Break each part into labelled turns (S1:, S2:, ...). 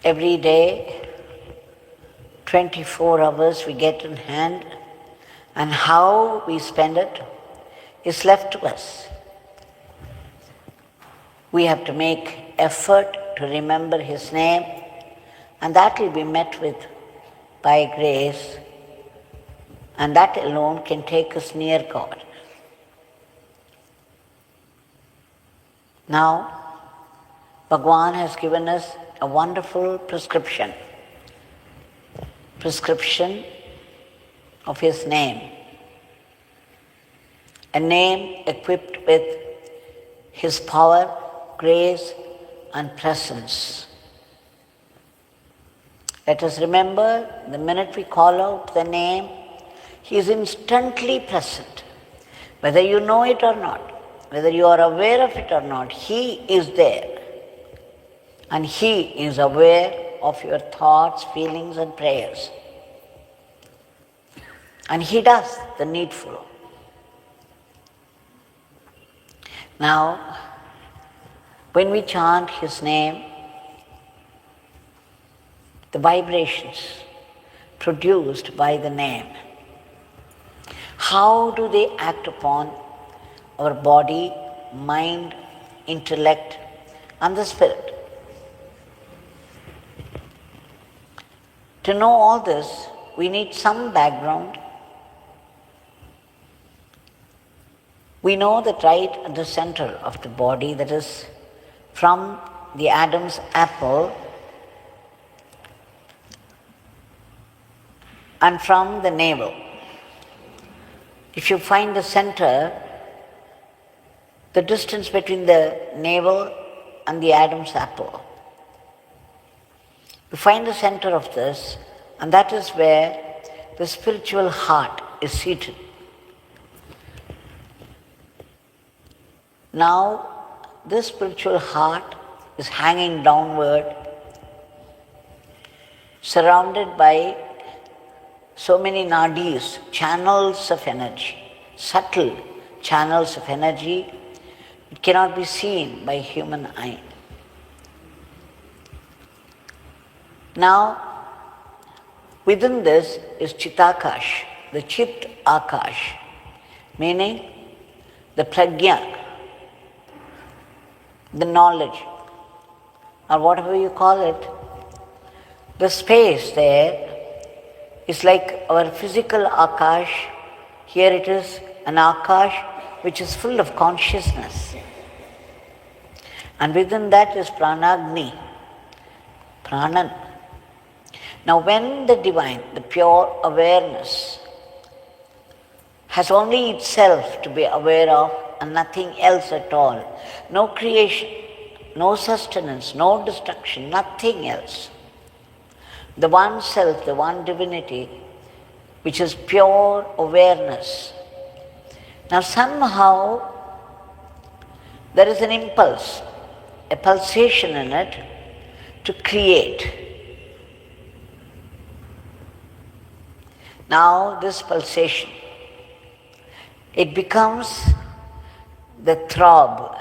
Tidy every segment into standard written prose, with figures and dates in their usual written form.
S1: Every day, 24 hours we get in hand, and how we spend it is left to us. We have to make effort to remember His name, and that will be met with by grace, and that alone can take us near God. Now, Bhagwan has given us a wonderful prescription of His name, a name equipped with His power, grace and presence. Let us remember, the minute we call out the name, He is instantly present. Whether you know it or not, whether you are aware of it or not, He is there. And He is aware of your thoughts, feelings and prayers. And He does the needful. Now, when we chant His name, the vibrations produced by the name, how do they act upon our body, mind, intellect and the spirit? To know all this, we need some background. We know that right at the center of the body, that is from the Adam's apple and from the navel. If you find the center, the distance between the navel and the Adam's apple, you find the center of this, and that is where the spiritual heart is seated. Now, this spiritual heart is hanging downward, surrounded by so many nadis, channels of energy, subtle channels of energy. It cannot be seen by human eye. Now, within this is Chitakash, the Chit Akash, meaning the prajna, the knowledge, or whatever you call it. The space there is like our physical Akash. Here it is an Akash which is full of consciousness. And within that is Pranagni, Pranan. Now when the divine, the pure awareness, has only itself to be aware of and nothing else at all, no creation, no sustenance, no destruction, nothing else. The one self, the one divinity, which is pure awareness. Now somehow there is an impulse, a pulsation in it to create. Now this pulsation, it becomes the throb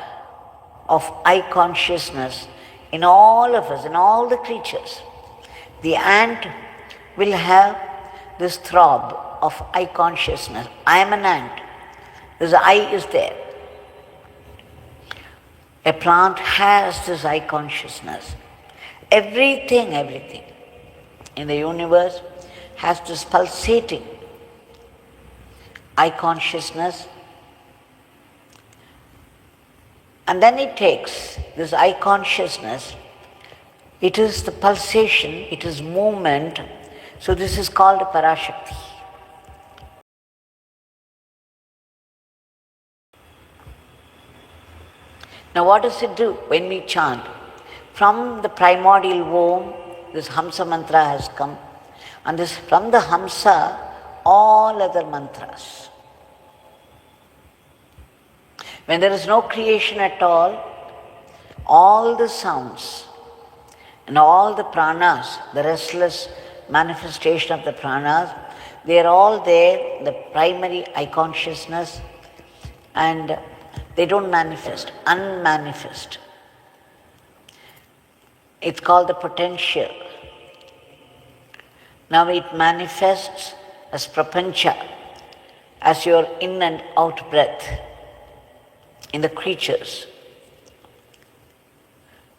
S1: of I consciousness in all of us, in all the creatures. The ant will have this throb of I consciousness. I am an ant. This I is there. A plant has this I consciousness. Everything in the universe has this pulsating I consciousness. And then it takes this I consciousness, it is the pulsation, it is movement, so this is called Parashakti. Now what does it do when we chant? From the primordial womb, this Hamsa mantra has come, and this from the Hamsa, all other mantras. When there is no creation at all the sounds and all the pranas, the restless manifestation of the pranas, they are all there, the primary I consciousness, and they don't manifest, unmanifest. It's called the potential. Now it manifests as prapancha, as your in and out breath in the creatures.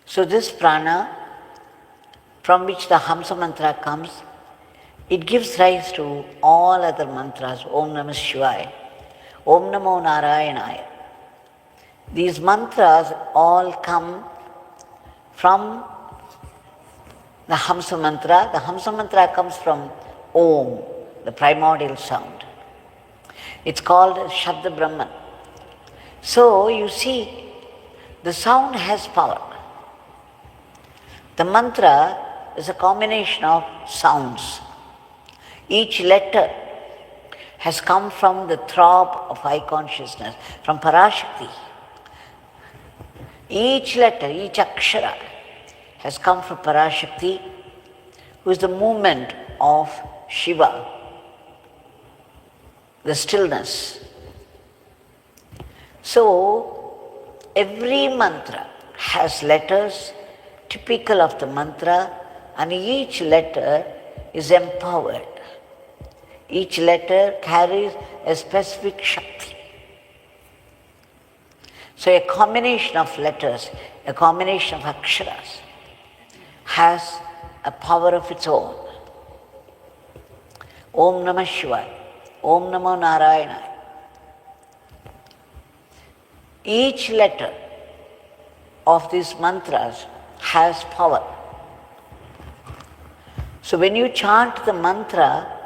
S1: So this prana, from which the Hamsa mantra comes, it gives rise to all other mantras. Om Namah Shivaya, Om Namo Narayanaya. These mantras all come from the Hamsa mantra. The Hamsa mantra comes from Om, the primordial sound. It's called Shabda Brahman. So you see, the sound has power. The mantra is a combination of sounds. Each letter has come from the throb of high consciousness, from Parashakti. Each letter, each akshara has come from Parashakti, who is the movement of Shiva, the stillness. So, every mantra has letters typical of the mantra, and each letter is empowered. Each letter carries a specific Shakti. So a combination of letters, a combination of aksharas has a power of its own. Om Namah Shivaya, Om Namo Narayana. Each letter of these mantras has power. So when you chant the mantra,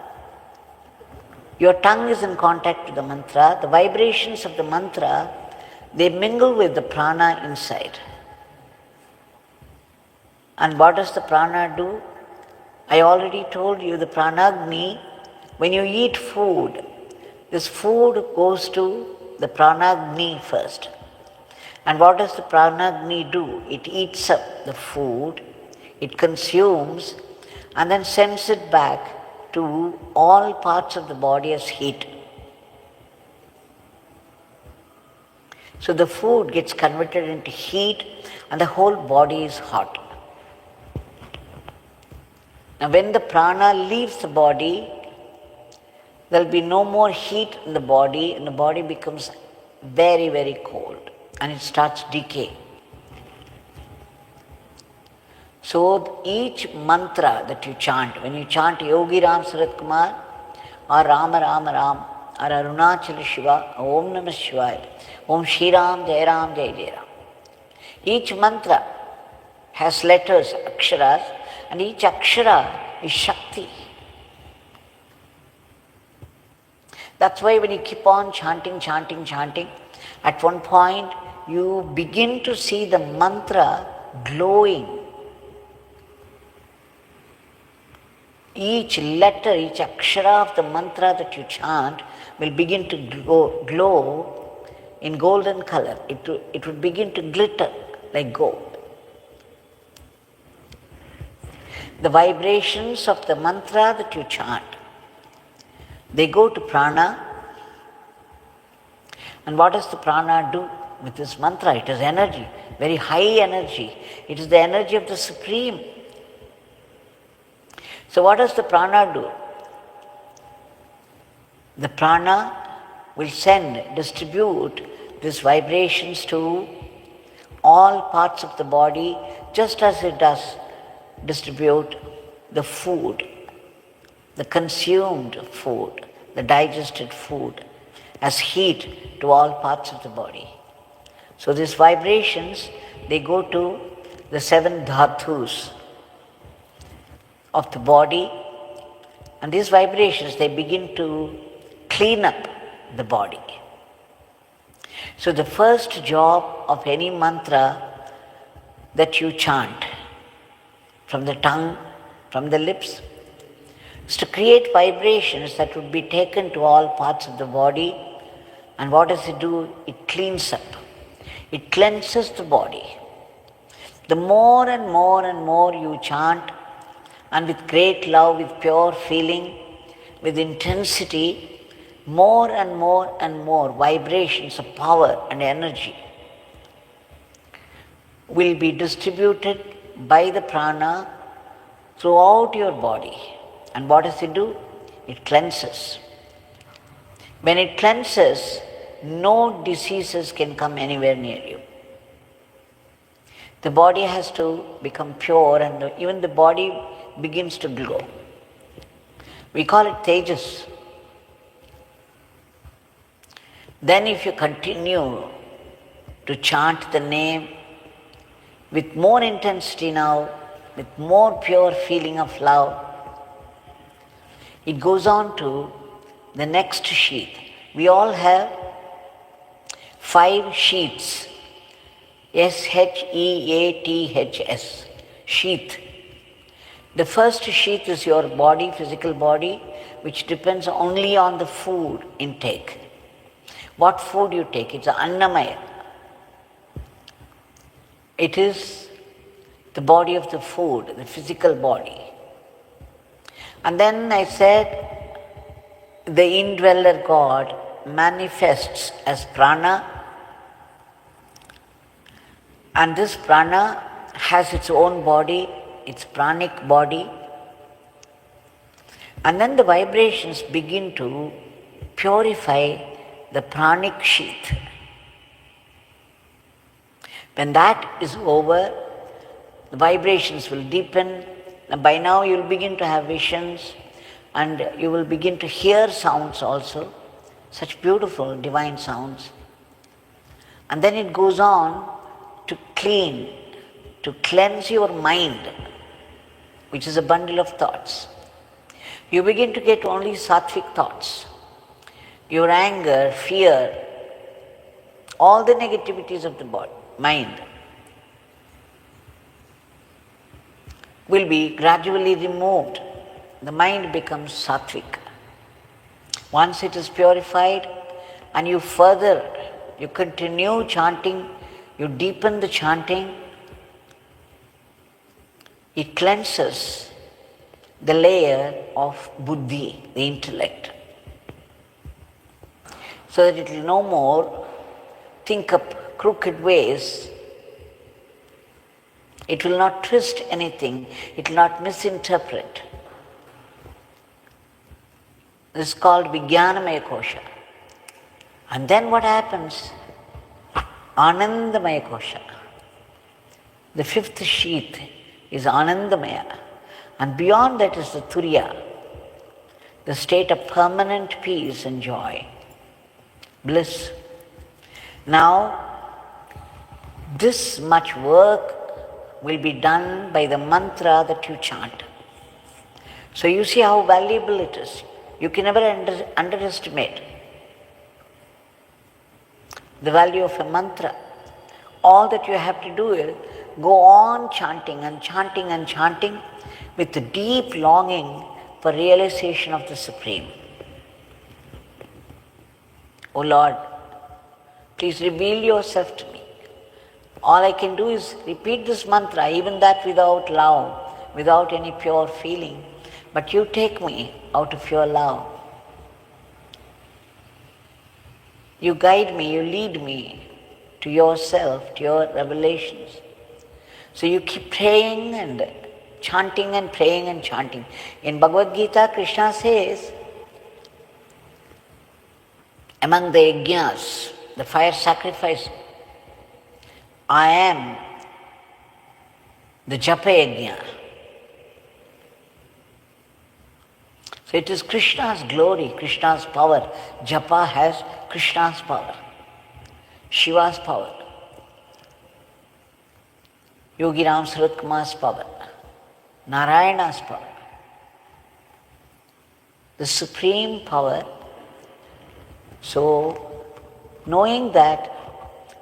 S1: your tongue is in contact with the mantra. The vibrations of the mantra, they mingle with the prana inside. And what does the prana do? I already told you, the pranagni, when you eat food, this food goes to the pranagni first. And what does the pranagni do? It eats up the food, it consumes, and then sends it back to all parts of the body as heat. So the food gets converted into heat and the whole body is hot. Now when the prana leaves the body, there will be no more heat in the body and the body becomes very, very cold and it starts decay. So each mantra that you chant, when you chant Yogi Ramsuratkumar or Rama Rama Ram or Arunachala Shiva, Om Namah Shivaya, Om Shri Ram Jai Ram Jai Jai Ram. Each mantra has letters, aksharas, and each akshara is Shakti. That's why when you keep on chanting, at one point you begin to see the mantra glowing. Each letter, each akshara of the mantra that you chant will begin to glow in golden color. It would begin to glitter like gold. The vibrations of the mantra that you chant, they go to prana. And what does the prana do with this mantra? It is energy, very high energy. It is the energy of the Supreme. So what does the prana do? The prana will distribute these vibrations to all parts of the body, just as it does distribute the food, the consumed food, the digested food, as heat to all parts of the body. So these vibrations, they go to the 7 dhatus of the body, and these vibrations, they begin to clean up the body. So the first job of any mantra that you chant from the tongue, from the lips, is to create vibrations that would be taken to all parts of the body. And what does it do? It cleans up. It cleanses the body. The more and more and more you chant, and with great love, with pure feeling, with intensity, more and more and more vibrations of power and energy will be distributed by the prana throughout your body. And what does it do? It cleanses. When it cleanses, no diseases can come anywhere near you. The body has to become pure, and even the body begins to glow. We call it tejas. Then if you continue to chant the name with more intensity now, with more pure feeling of love, it goes on to the next sheath. We all have 5 sheaths. SHEATHS, sheath. The first sheath is your body, physical body, which depends only on the food intake. What food you take, it's annamaya. It is the body of the food, the physical body. And then I said, the indweller God manifests as prana, and this prana has its own body, its pranic body, and then the vibrations begin to purify the pranic sheath. When that is over, the vibrations will deepen, and by now you will begin to have visions, and you will begin to hear sounds also, such beautiful divine sounds. And then it goes on to cleanse your mind, which is a bundle of thoughts. You begin to get only sattvic thoughts. Your anger, fear, all the negativities of the mind will be gradually removed. The mind becomes sattvic. Once it is purified and you continue chanting, you deepen the chanting, it cleanses the layer of buddhi, the intellect, so that it will no more think up crooked ways. It will not twist anything, it will not misinterpret. This is called Vijnanamaya Kosha. And then what happens? Anandamaya Kosha. The 5th sheath is Anandamaya. And beyond that is the Turiya, the state of permanent peace and joy, bliss. Now, this much work will be done by the mantra that you chant. So you see how valuable it is. You can never underestimate the value of a mantra. All that you have to do is go on chanting and chanting and chanting with the deep longing for realization of the Supreme. O Lord, please reveal yourself to me. All I can do is repeat this mantra, even that without love, without any pure feeling. But you take me out of your love. You guide me, you lead me to yourself, to your revelations. So you keep praying and chanting and praying and chanting. In Bhagavad Gita, Krishna says, among the yajnas, the fire sacrifice, I am the japa yajna. So it is Krishna's glory, Krishna's power. Japa has Krishna's power, Shiva's power, Yogi Ramsuratkumar's power, Narayana's power. The supreme power. So, knowing that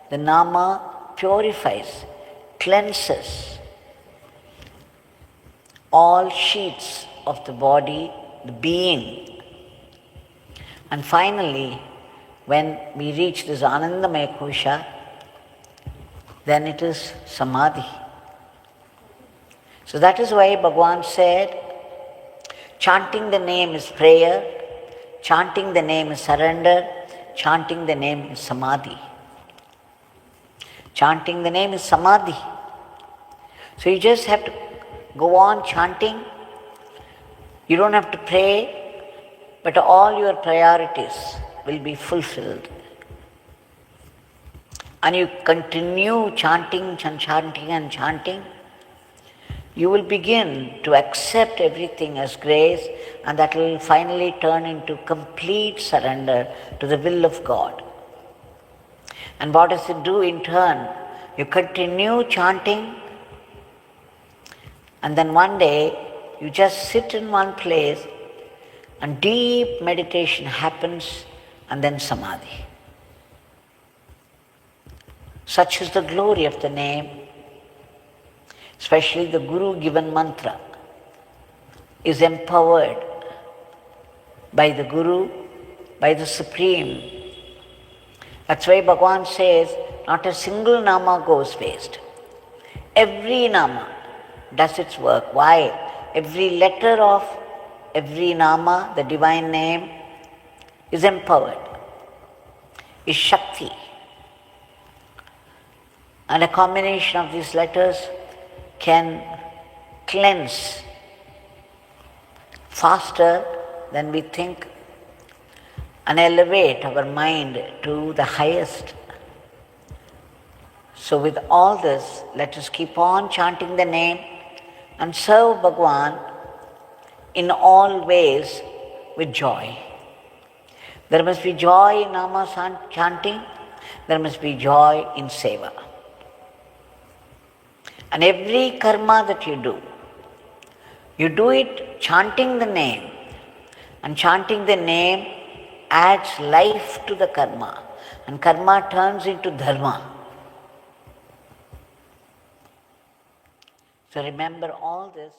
S1: the Nama purifies, cleanses all sheaths of the body, the being. And finally, when we reach this Anandamaya Kosha, then it is Samadhi. So that is why Bhagavan said, chanting the name is prayer, chanting the name is surrender, chanting the name is Samadhi. Chanting the name is Samadhi. So you just have to go on chanting. You don't have to pray, but all your priorities will be fulfilled. And you continue chanting and chanting and chanting, you will begin to accept everything as grace, and that will finally turn into complete surrender to the will of God. And what does it do in turn? You continue chanting, and then one day you just sit in one place and deep meditation happens, and then samadhi. Such is the glory of the name. Especially the Guru given mantra is empowered by the Guru, by the Supreme. That's why Bhagavan says, not a single nama goes waste. Every nama does its work. Why? Every letter of every nama, the divine name, is empowered, is Shakti. And a combination of these letters can cleanse faster than we think and elevate our mind to the highest. So with all this, let us keep on chanting the name and serve Bhagavan in all ways with joy. There must be joy in nama chanting, there must be joy in seva. And every karma that you do it chanting the name. And chanting the name adds life to the karma. And karma turns into dharma. So remember all this.